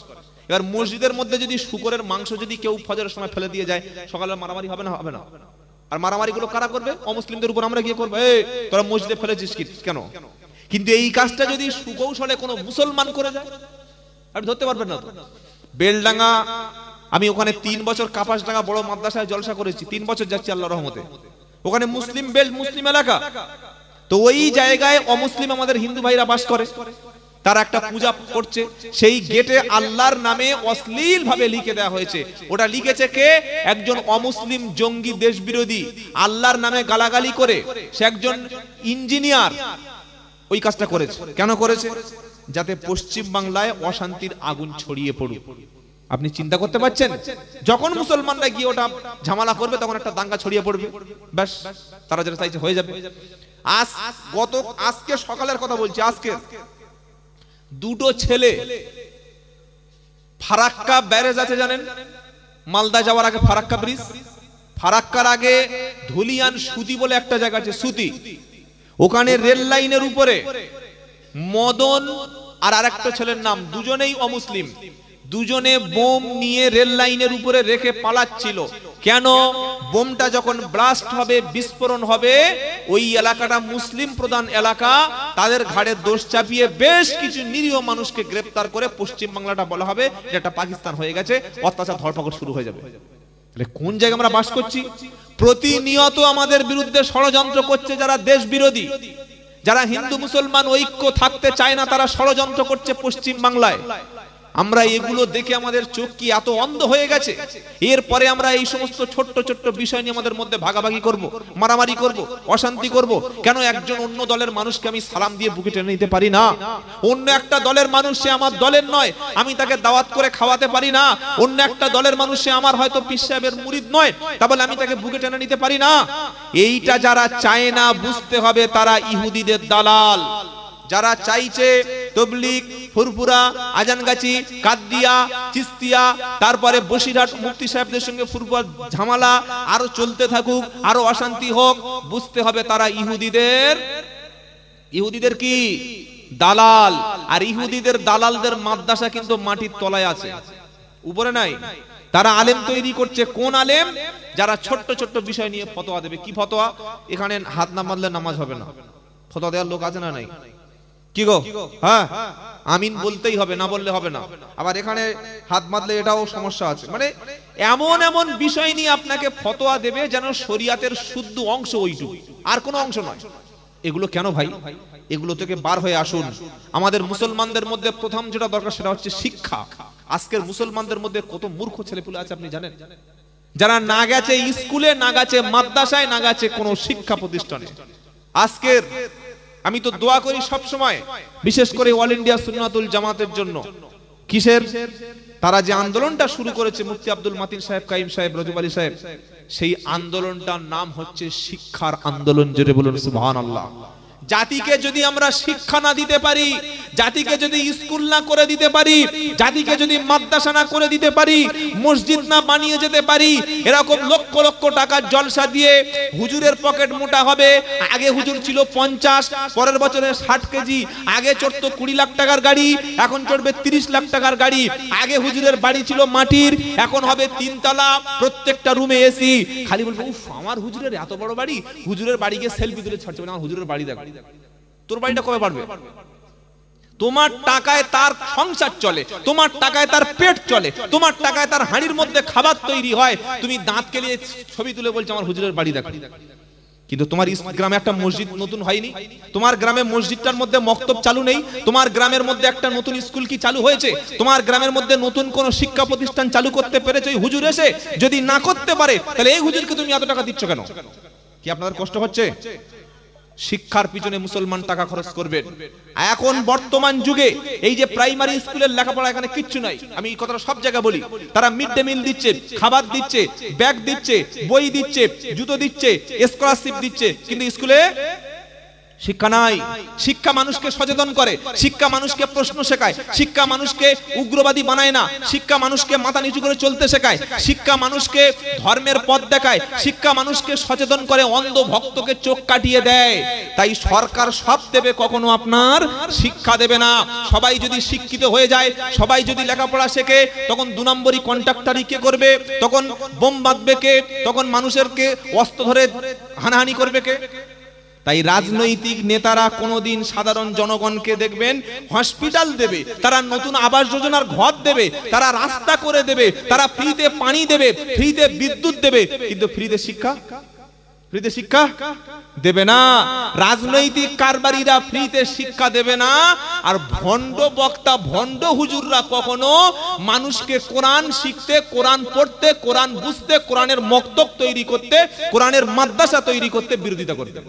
এবার মসজিদের মধ্যে যদি শুকরের মাংস যদি কেউ ফজরের সময় ফেলে দিয়ে যায়, সকালে মারামারি হবে না? হবে না। আর মারামারি গুলো কারা করবে? অমুসলিমদের উপর আমরা গিয়ে করবো, এই তোরা মসজিদে ফেলেছিস কেন? কিন্তু এই কাজটা যদি সুকৌশলে কোনো মুসলমান করে যায়, আপনি ধরতে পারবেন না তো। বেলডাঙ্গা, আমি ওখানে 3 বছর কাপাসডাঙ্গা বড় মাদ্রাসায় জলসা করেছি, 3 বছর যাচ্ছি আল্লাহর রহমতে। ওখানে মুসলিম বেল্ট, মুসলিম এলাকা। তো ওই জায়গায় অমুসলিম আমাদের হিন্দু ভাইরা বাস করে। তারা একটা পূজা করছে, সেই গেটে আল্লাহর নামে অশ্লীল ভাবে লিখে দেওয়া হয়েছে। ওটা লিখেছে কে? একজন অমুসলিম জঙ্গি, দেশ বিরোধী, আল্লাহর নামে গালাগালি করে। সে একজন ইঞ্জিনিয়ার। ওই কাজটা করেছে। কেন করেছে? যাতে পশ্চিম বাংলায় অশান্তির আগুন ছড়িয়ে পড়ুক। আপনি চিন্তা করতে পারছেন? যখন মুসলমানরা গিয়ে ওটা ঝামেলা করবে, তখন একটা দাঙ্গা ছড়িয়ে পড়বে, ব্যাস তারা যেটা চাইছে হয়ে যাবে। আজকে সকালের কথা বলছি, আজকে 2টো ছেলে ফারাক্কা ব্যারেজ আছে জানেন? মালদা যাওয়ার আগে ফারাক্কা ব্রিজ, ফারাক্কার আগে ধুলিয়ান সুতি বলে একটা জায়গা আছে, সুতি। ওখানে রেল লাইনের উপরে মদন আর আরেকটা ছেলের নাম, দুজনেই অমুসলিম, দুজনে বোম নিয়ে রেল লাইনের উপরে রেখে পালাচ্ছিল। কেন? বোমটা যখন ব্লাস্ট হবে, বিস্ফোরণ হবে, ওই এলাকাটা মুসলিম প্রধান এলাকা, তাদের ঘাড়ে দোষ চাপিয়ে বেশ কিছু নিরীহ মানুষকে গ্রেফতার করে পশ্চিম বাংলাটা বলা হবে যে এটা পাকিস্তান হয়ে গেছে, অত্যাচার ধরপাকড় শুরু হয়ে যাবে। কোন জায়গায় আমরা বাস করছি? প্রতিনিয়ত আমাদের বিরুদ্ধে ষড়যন্ত্র করছে যারা দেশ বিরোধী, যারা হিন্দু মুসলমান ঐক্য থাকতে চায় না, তারা ষড়যন্ত্র করছে পশ্চিম বাংলায়। আমরা এগুলো দেখে আমাদের চোখ কি এত অন্ধ হয়ে গেছে? এরপরে আমরা এই সমস্ত ছোট্ট ছোট্ট বিষয় নিয়ে আমাদের মধ্যে ভাগাভাগি করব, মারামারি করব, অশান্তি করব। কেন? একজন অন্য দলের মানুষকে আমি সালাম দিয়ে বুকে টেনে নিতে পারি না? অন্য একটা দলের মানুষ, সে আমার দলের নয়, আমি তাকে দাওয়াত করে খাওয়াতে পারি না? অন্য একটা দলের মানুষ, সে আমার হয়তো পীর সাহেবের মুরিদ নয়, তা বলে আমি তাকে বুকে টেনে নিতে পারি না? এইটা যারা চায় না, বুঝতে হবে তারা ইহুদিদের দালাল। যারা চাইছে তবলিগ, ফুরফুরা, আজানগাছি, কাদরিয়া, চিস্তিয়া, তারপরে বসিরহাট মুফতি সাহেবদের সঙ্গে ফুরফুরা ঝামেলা আরো চলতে থাকুক, আরো অশান্তি হোক, বুঝতে হবে তারা ইহুদিদের কি দালাল। আর ইহুদিদের দালালদের মাদ্রাসা কিন্তু মাটির তলায় আছে, উপরে নাই। তারা আলেম তৈরি করছে। কোন আলেম? যারা ছোট্ট ছোট্ট বিষয় নিয়ে ফতোয়া দেবে। কি ফতোয়া? এখানে হাত না মারলে নামাজ হবে না। ফতোয়া দেওয়ার লোক আছে না নাই? কি গো? হ্যাঁ, আমিন বলতেই হবে, না বললে হবে না। আবার এখানে হাত মারলে এটাও সমস্যা আছে। মানে এমন এমন বিষয় নিয়ে আপনাকে ফতোয়া দেবে যেন শরিয়াতের শুদ্ধ অংশ ওইটুকু, আর কোনো অংশ নয়। এগুলো কেন ভাই? এগুলো থেকে বার হয়ে আসুন। আমাদের মুসলমানদের মধ্যে প্রথম যেটা দরকার সেটা হচ্ছে শিক্ষা। আজকের মুসলমানদের মধ্যে কত মূর্খ ছেলেপুলে আছে আপনি জানেন? যারা না গেছে স্কুলে, না গেছে মাদ্রাসায়, না গেছে কোনো শিক্ষা প্রতিষ্ঠানে। আজকের আমি তো দোয়া করি সব সময়, বিশেষ করে অল ইন্ডিয়া সুন্নাতুল জামাতের জন্য। কিসের? তারা যে আন্দোলনটা শুরু করেছে, মুফতি আব্দুল মাতিন সাহেব, কাইম সাহেব, রজব আলী সাহেব, সেই আন্দোলনটার নাম হচ্ছে শিক্ষার আন্দোলন। জোরে বলুন সুবহানাল্লাহ। জাতিকে যদি আমরা শিক্ষা না দিতে পারি, জাতিকে যদি স্কুল না করে দিতে পারি, জাতিকে যদি মাদ্রাসা না করে দিতে পারি, মসজিদ না বানিয়ে যেতে পারি, এরকম লক্ষ লক্ষ টাকার জলসা দিয়ে হুজুরের পকেট মোটা হবে। আগে হুজুর ছিল 50, পরের বছরে 60 কেজি। আগে চড়তো 20 লাখ টাকার গাড়ি, এখন চড়বে 30 লাখ টাকার গাড়ি। আগে হুজুরের বাড়ি ছিল মাটির, এখন হবে 3 তলা, প্রত্যেকটা রুমে এসি। খালি বলবো উফ আমার হুজুরের এত বড় বাড়ি, হুজুরের বাড়ি গিয়ে সেলফি তুলে ছাড়ছে, আমার হুজুরের বাড়ি দেখ। তোর বাড়িটা কবে পারবে? তোমার টাকায় তার সংসার চলে, তোমার টাকায় তার পেট চলে, তোমার টাকায় তার হাঁড়ির মধ্যে খাবার তৈরি হয়। তুমি দাঁত কেলিয়ে ছবি তুলে বলছো আমার হুজুরের বাড়ি দেখ। কিন্তু তোমার গ্রামে একটা মসজিদ নতুন হয়নি, তোমার গ্রামে মসজিদটার মধ্যে মক্তব চালু নেই, তোমার গ্রামের মধ্যে একটা নতুন স্কুল কি চালু হয়েছে, তোমার গ্রামের মধ্যে নতুন কোন শিক্ষা প্রতিষ্ঠান চালু করতে পেরেছে ওই হুজুর এসে? যদি না করতে পারে তাহলে এই হুজুরকে তুমি এত টাকা দিচ্ছ কেন? কি আপনাদের কষ্ট হচ্ছে? শিক্ষার পিছনে মুসলমান টাকা খরচ করবেন। এখন বর্তমান যুগে এই যে প্রাইমারি স্কুলের লেখাপড়া এখানে কিচ্ছু নাই, আমি এই কথাটা সব জায়গায় বলি। তারা মিড ডে মিল দিচ্ছে, খাবার দিচ্ছে, ব্যাগ দিচ্ছে, বই দিচ্ছে, জুতো দিচ্ছে, স্কলারশিপ দিচ্ছে, কিন্তু স্কুলে শিক্ষা নাই। শিক্ষা মানুষকে সচেতন করে, শিক্ষা মানুষকে প্রশ্ন শেখায়, শিক্ষা মানুষকে উগ্রবাদী বানায় না, শিক্ষা মানুষকে মাথা নিচু করে চলতে শেখায়, শিক্ষা মানুষকে ধর্মের পথ দেখায়, শিক্ষা মানুষকে সচেতন করে, অন্ধ ভক্তকে চোখ কাটিয়ে দেয়। তাই সরকার সব দেবে, কখনো আপনার শিক্ষা দেবে না। সবাই যদি শিক্ষিত হয়ে যায়, সবাই যদি লেখাপড়া শেখে, তখন 2 নম্বরই কন্ট্রাক্টরি কে করবে? তখন বোম বাঁধবে কে? তখন মানুষেরকে অস্ত্র ধরে হানাহানি করবে কে? তাই রাজনৈতিক নেতারা কোনোদিন সাধারণ জনগণকে দেখবেন হসপিটাল দেবে, তারা নতুন আবাস যোজনার ঘর দেবে, তারা রাস্তা করে দেবে, তারা ফ্রিতে পানি দেবে, ফ্রিতে বিদ্যুৎ দেবে, কিন্তু ফ্রিতে শিক্ষা দেবে না। রাজনৈতিক কারবারিরা ফ্রিতে শিক্ষা দেবে না। আর ভণ্ড বক্তা, ভণ্ড হুজুররা কখনো মানুষকে কোরআন শিখতে, কোরআন পড়তে, কোরআন বুঝতে, কোরআনের মক্তব তৈরি করতে, কোরআনের মাদ্রাসা তৈরি করতে বিরোধিতা করতে।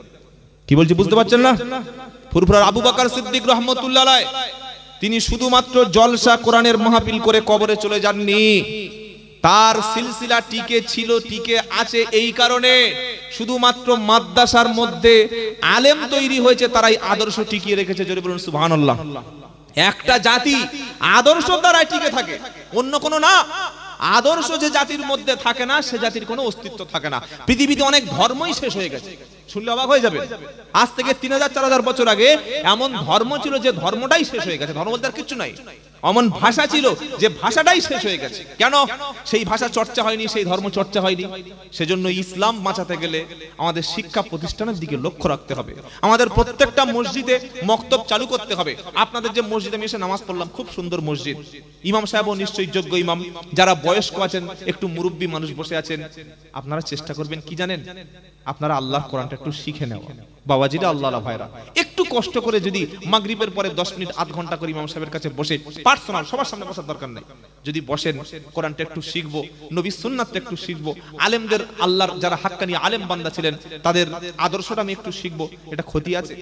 কি বলছি বুঝতে পারছেন না? ফুরফুরার আবু বকর সিদ্দিক রাহমাতুল্লাহ আলাইহি তিনি শুধুমাত্র জলসা কোরআনের মাহফিল করে কবরে চলে যাননি, তার সিলসিলা টিকে ছিল, টিকে আছে এই কারণে শুধুমাত্র মাদ্রাসার মধ্যে আলেম তৈরি হয়েছে, তারাই আদর্শ টিকিয়ে রেখেছে। জোরে বলুন সুবহানাল্লাহ। একটা জাতি আদর্শ দ্বারাই টিকে থাকে, অন্য কোনো না। আদর্শ যে জাতির মধ্যে থাকে না, সে জাতির কোনো অস্তিত্ব থাকে না। পৃথিবীতে অনেক ধর্মই শেষ হয়ে গেছে, শুনলে অবাক হয়ে যাবে। আজ থেকে 3000-4000 বছর আগে এমন ধর্ম ছিল যে ধর্মটাই শেষ হয়ে গেছে, ধর্ম বলতে আর কিছু নাই। এমন ভাষা ছিল যে ভাষাটাই শেষ হয়ে গেছে। কেন? সেই ভাষা চর্চা হয়নি, সেই ধর্ম চর্চা হয়নি। সেজন্য ইসলাম বাঁচাতে গেলে আমাদের শিক্ষা প্রতিষ্ঠানের দিকে লক্ষ্য রাখতে হবে। আমাদের প্রত্যেকটা মসজিদে মক্তব চালু করতে হবে। আপনাদের যে মসজিদে আমি এসে নামাজ পড়লাম, খুব সুন্দর মসজিদ, ইমাম সাহেবও নিশ্চয়ই যোগ্য ইমাম, যারা বয়স্ক আছেন, একটু মুরব্বী মানুষ বসে আছেন, আপনারা চেষ্টা করবেন কি জানেন? আপনারা আল্লাহর কোরআনটা একটু শিখে নেওয়া। বাবাজিরা, আল্লাহর ভাইরা, একটু কষ্ট করে যদি মাগরিবের পরে 10 মিনিট আধ ঘন্টা করে ইমাম সাহেবের কাছে বসে, পার্সোনাল, সবার সামনে বসার দরকার নেই, যদি বসেন কোরআনটা একটু শিখবো, নবীর সুন্নাতটা একটু শিখবো, আলেমদের, আল্লাহর যারা হাক্কানি আলেম বান্দা ছিলেন তাদের আদর্শটা আমি একটু শিখবো, এটা ক্ষতি আছে?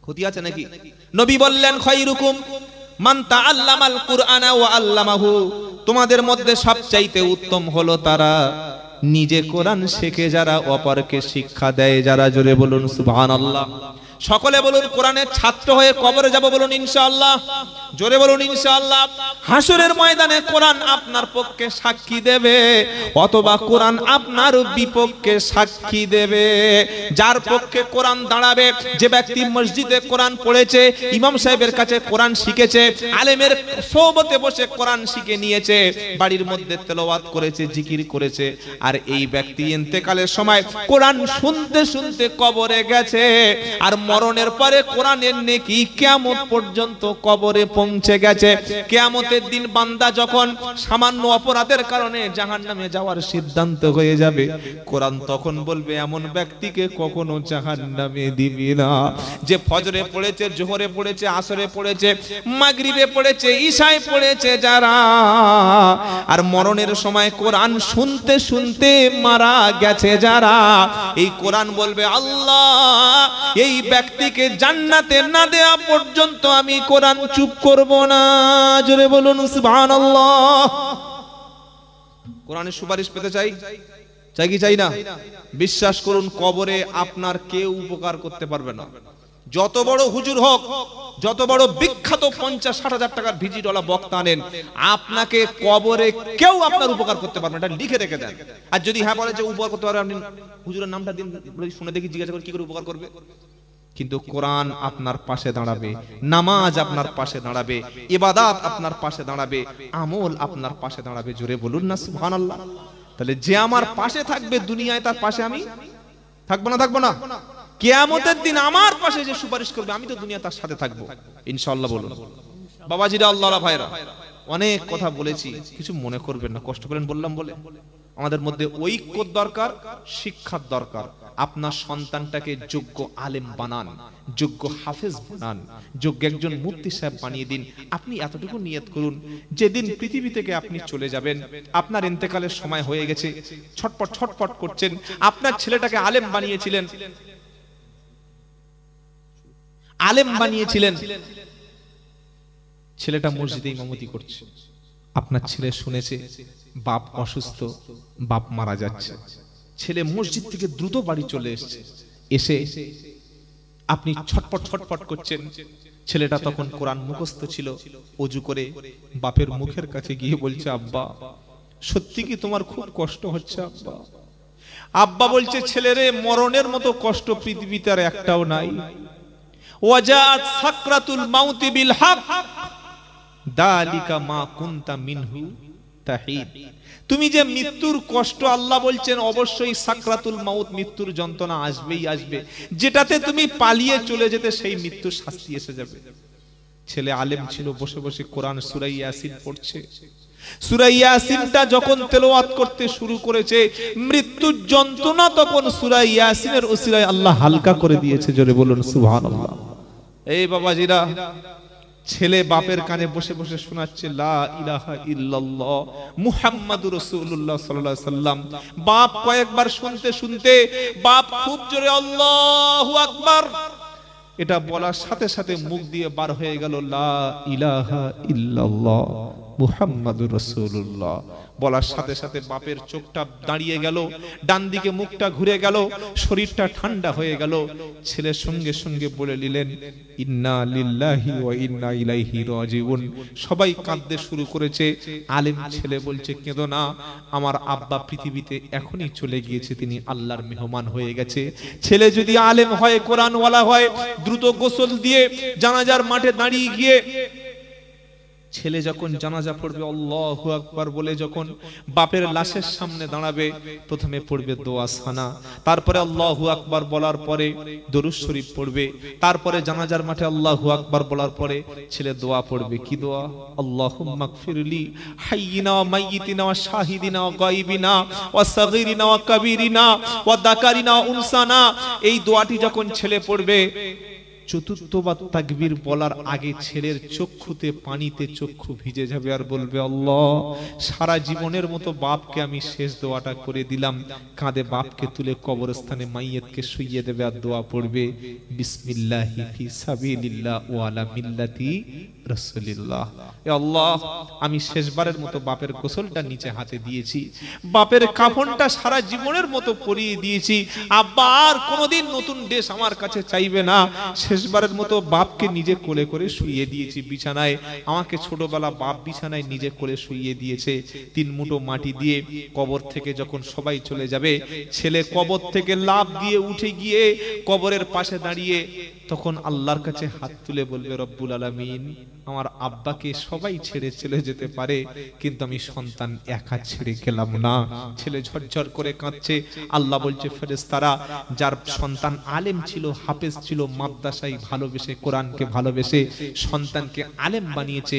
ক্ষতি আছে নাকি? নবী বললেন, খায়রুকুম মান তাআল্লামাল কুরআনা ওয়া আল্লামাহু, তোমাদের মধ্যে সবচাইতে উত্তম হলো তারা নিজে কোরআন শেখে যারা অপরকে শিক্ষা দেয় যারা। জোরে বলুন সুবহানাল্লাহ। সকলে বলুন কোরআনের ছাত্র হয়ে কবরে যাব, বলুন ইনশাআল্লাহ। জোরে বলুন ইনশাআল্লাহ। হাসরের ময়দানে কোরআন আপনার পক্ষে সাক্ষী দেবে অথবা কোরআন আপনার বিপক্ষে সাক্ষী দেবে। যার পক্ষে কোরআন দাঁড়াবে, যে ব্যক্তি মসজিদে কোরআন পড়েছে, ইমাম সাহেবের কাছে কোরআন শিখেছে, আলেমের সোহবতে বসে কোরআন শিখে নিয়েছে, বাড়ির মধ্যে তেলাওয়াত করেছে, জিকির করেছে, আর এই ব্যক্তি ইন্তেকালের সময় কোরআন শুনতে শুনতে কবরে গেছে, আর মরণের পরে কোরআনের নেকি কিয়ামত পর্যন্ত কবরে পৌঁছে গেছে। কিয়ামতের দিন বান্দা যখন সামান্য অপরাধের কারণে জাহান্নামে যাওয়ার সিদ্ধান্ত হয়ে যাবে, কোরআন তখন বলবে, এমন ব্যক্তিকে কখনো জাহান্নামে দিবি না, যে ফজরে পড়েছে, জোহরে পড়েছে, আসরে পড়েছে, মাগরিবে পড়েছে, ঈশায় পড়েছে যারা, আর মরণের সময় কোরআন শুনতে শুনতে মারা গেছে যারা, এই কোরআন বলবে, আল্লাহ এই ব্যক্তিকে জান্নাতে না দেয়া পর্যন্ত আমি কোরআন চুপ করব না। জোরে বলুন সুবহানাল্লাহ। কোরআনের সুপারিশ পেতে চাই, চাই কি চাই না? বিশ্বাস করুন, কবরে আপনার কেউ উপকার করতে পারবে না। যত বড় হুজুর হোক, যত বড় বিখ্যাত 50-60 হাজার টাকার ভিজিটওয়ালা বক্তা আনেন, আপনাকে কবরে কেউ আপনার উপকার করতে পারবে না, এটা লিখে রেখে দেন। আর যদি হ্যাঁ বলে যে উপকার করতে পারবে, আপনি হুজুরের নামটা দিন, শুনে দেখি, জিজ্ঞাসা করে কি করে উপকার করবে। কিন্তু কোরআন আপনার পাশে দাঁড়াবে, নামাজ আপনার পাশে দাঁড়াবে, ইবাদত আপনার পাশে দাঁড়াবে, আমল আপনার পাশে দাঁড়াবে। জোরে বলুন না সুবহানাল্লাহ। তাহলে যে আমার পাশে থাকবে দুনিয়ায়, তার পাশে আমি থাকবো না? থাকবো না? কিয়ামতের দিন আমার পাশে যে সুপারিশ করবে, আমি তো দুনিয়া তার সাথে থাকবো ইনশাআল্লাহ। বলুন বাবাজিরা, আল্লাহর ভাইরা, অনেক কথা বলেছি, কিছু মনে করবেন না, কষ্ট করেন বললাম বলে। আমাদের মধ্যে ঐক্য দরকার, শিক্ষার দরকার। আপনার সন্তানটাকে যোগ্য আলেম বানান, যোগ্য হাফেজ বানান, যোগ্য একজন মুফতি সাহেব বানিয়ে দিন। আপনি এতটুকু নিয়ত করুন, যেদিন পৃথিবী থেকে আপনি চলে যাবেন, আপনার ইন্তেকালের সময় হয়ে গেছে, ছটপট ছটপট করছেন, আপনার ছেলেটাকে আলেম বানিয়েছিলেন, আলেম বানিয়েছিলেন, ছেলেটা মসজিদে ইমামতি করছে, আপনার ছেলে শুনেছে বাপ অসুস্থ, বাপ মারা যাচ্ছে, ছেলে মসজিদ থেকে দ্রুত বাড়ি চলে এসেছে, এসে আপনি ছটপট ছটপট করছেন, ছেলেটা তখন কোরআন মুখস্থ ছিল, ওযু করে বাপের মুখের কাছে গিয়ে বলছে, আব্বা সত্যি কি তোমার খুব কষ্ট হচ্ছে আব্বা? আব্বা বলছে, ছেলেরে মরণের মতো কষ্ট পৃথিবীতে আর একটাও নাই। ওয়াজাত সাকরাতুল মাউতি বিল হক দালিকা মা কুনতা মিনহু তাহিদ। তুমি যে মৃত্যুর কষ্ট, আল্লাহ বলছেন অবশ্যই সাকরাতুল মাউত, মৃত্যুর যন্ত্রণা আসবেই আসবে, যেটাতে তুমি পালিয়ে চলে যেতে সেই মৃত্যুর শাস্তি এসে যাবে। ছেলে আলেম ছিল, বসে বসে কোরআন সূরা ইয়াসিন পড়ছে। সূরা ইয়াসিনটা যখন তেলাওয়াত করতে শুরু করেছে, মৃত্যুর যন্ত্রণা তখন সূরা ইয়াসিনের উসিলায় আল্লাহ হালকা করে দিয়েছে। জোরে বলুন সুবহানাল্লাহ। এই বাবাজিরা, ছেলে বাপের কানে বসে বসে শোনাচ্ছে লা ইলাহা ইল্লাল্লাহ মুহাম্মাদুর রাসূলুল্লাহ সাল্লাল্লাহু আলাইহি সাল্লাম। বাপ কয়েকবার শুনতে শুনতে বাপ খুব জোরে আল্লাহু আকবার এটা বলার সাথে সাথে মুখ দিয়ে বার হয়ে গেল লা ইলাহা ইল্লাল্লাহ মুহাম্মাদুর রাসূলুল্লাহ। বলার সাথে সাথে বাপের চোখটা দাঁড়িয়ে গেল, ডান দিকে মুখটা ঘুরে গেল, শরীরটা ঠান্ডা হয়ে গেল। ছেলের সঙ্গে সঙ্গে বলে নিলেন ইন্না লিল্লাহি ওয়া ইন্না ইলাইহি রাজিউন। সবাই কাঁদতে শুরু করেছে। আলেম ছেলে বলছে, কেঁদো না, আমার আব্বা পৃথিবীতে এখনই চলে গিয়েছে, তিনি আল্লাহর মেহমান হয়ে গেছে। ছেলে যদি আলেম হয়, কোরআনওয়ালা হয়, দ্রুত গোসল দিয়ে জানাজার মাঠে দাঁড়িয়ে গিয়ে ছেলে যখন জানাজা পড়বে আল্লাহু আকবার বলে যখন বাপের লাশের সামনে দাঁড়াবে, প্রথমে পড়বে দোয়া সানা, তারপরে আল্লাহু আকবার বলার পরে দরুদ শরীফ পড়বে, তারপরে জানাজার মাঠে আল্লাহু আকবার বলার পরে ছেলে দোয়া পড়বে। কি দোয়া? আল্লাহুম্মা গফিরলি হাইয়িনা ওয়া মাইয়িতিনা ওয়া শাহিদিনা ওয়া গায়বিনা ওয়া সাগীরিনা ওয়া কাবীরিনা ওয়া যাকারিনা ওয়া উনসানা। এই দোয়াটি যখন ছেলে পড়বে, চতুর্থবার তাকবীর বলার আগে ছেলের চক্ষুতে পানিতে চক্ষু ভিজে যাবে আর বলবে, আল্লাহ সারা জীবনের মতো বাপকে আমি শেষ দোয়াটা করে দিলাম। কাঁধে বাপকে তুলে কবরস্থানে মাইয়েতকে শুইয়ে দেবে আর দোয়া পড়বে, বিসমিল্লাহি ফি সাবিলিল্লাহ ওয়া আলা মিল্লাতি রাসূলিল্লাহ। এ আল্লাহ, আমি শেষবারের মতো বাপের গোসলটা নিচে হাতে দিয়েছি, বাপের কাফনটা সারা জীবনের মতো পরিয়ে দিয়েছি, আব্বা আর কোনোদিন নতুন ড্রেস আমার কাছে চাইবে না। শেষবারের মতো বাপকে নিজে কোলে করে শুইয়ে দিয়েছি বিছানায়, আমাকে ছোটবেলা বাপ বিছানায় নিজে কোলে শুইয়ে দিয়েছে। 3 মুঠো মাটি দিয়ে কবর থেকে যখন সবাই চলে যাবে, ছেলে কবর থেকে লাফ দিয়ে উঠে গিয়ে কবরের পাশে দাঁড়িয়ে তখন আল্লাহর কাছে হাত তুলে বলবে, রব্বুল আলামিন, আমার আব্বাকে সবাই ছেড়ে চলে যেতে পারে, কিন্তু আমি সন্তান একা ছেড়ে গেলাম না। ছেলে ঝরঝর করে কাঁদছে। আল্লাহ বলছে, ফেরেশতারা যার সন্তান আলেম ছিল, হাফেজ ছিল, মাদ্রাসায় ভালোবেসে কোরআনকে ভালোবেসে সন্তানকে আলেম বানিয়েছে,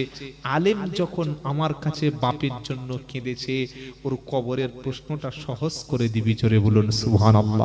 আলেম যখন আমার কাছে বাপের জন্য কেঁদেছে, ওর কবরের প্রশ্নটা সহজ করে দিবি। জোরে বলুন সুবহানাল্লাহ।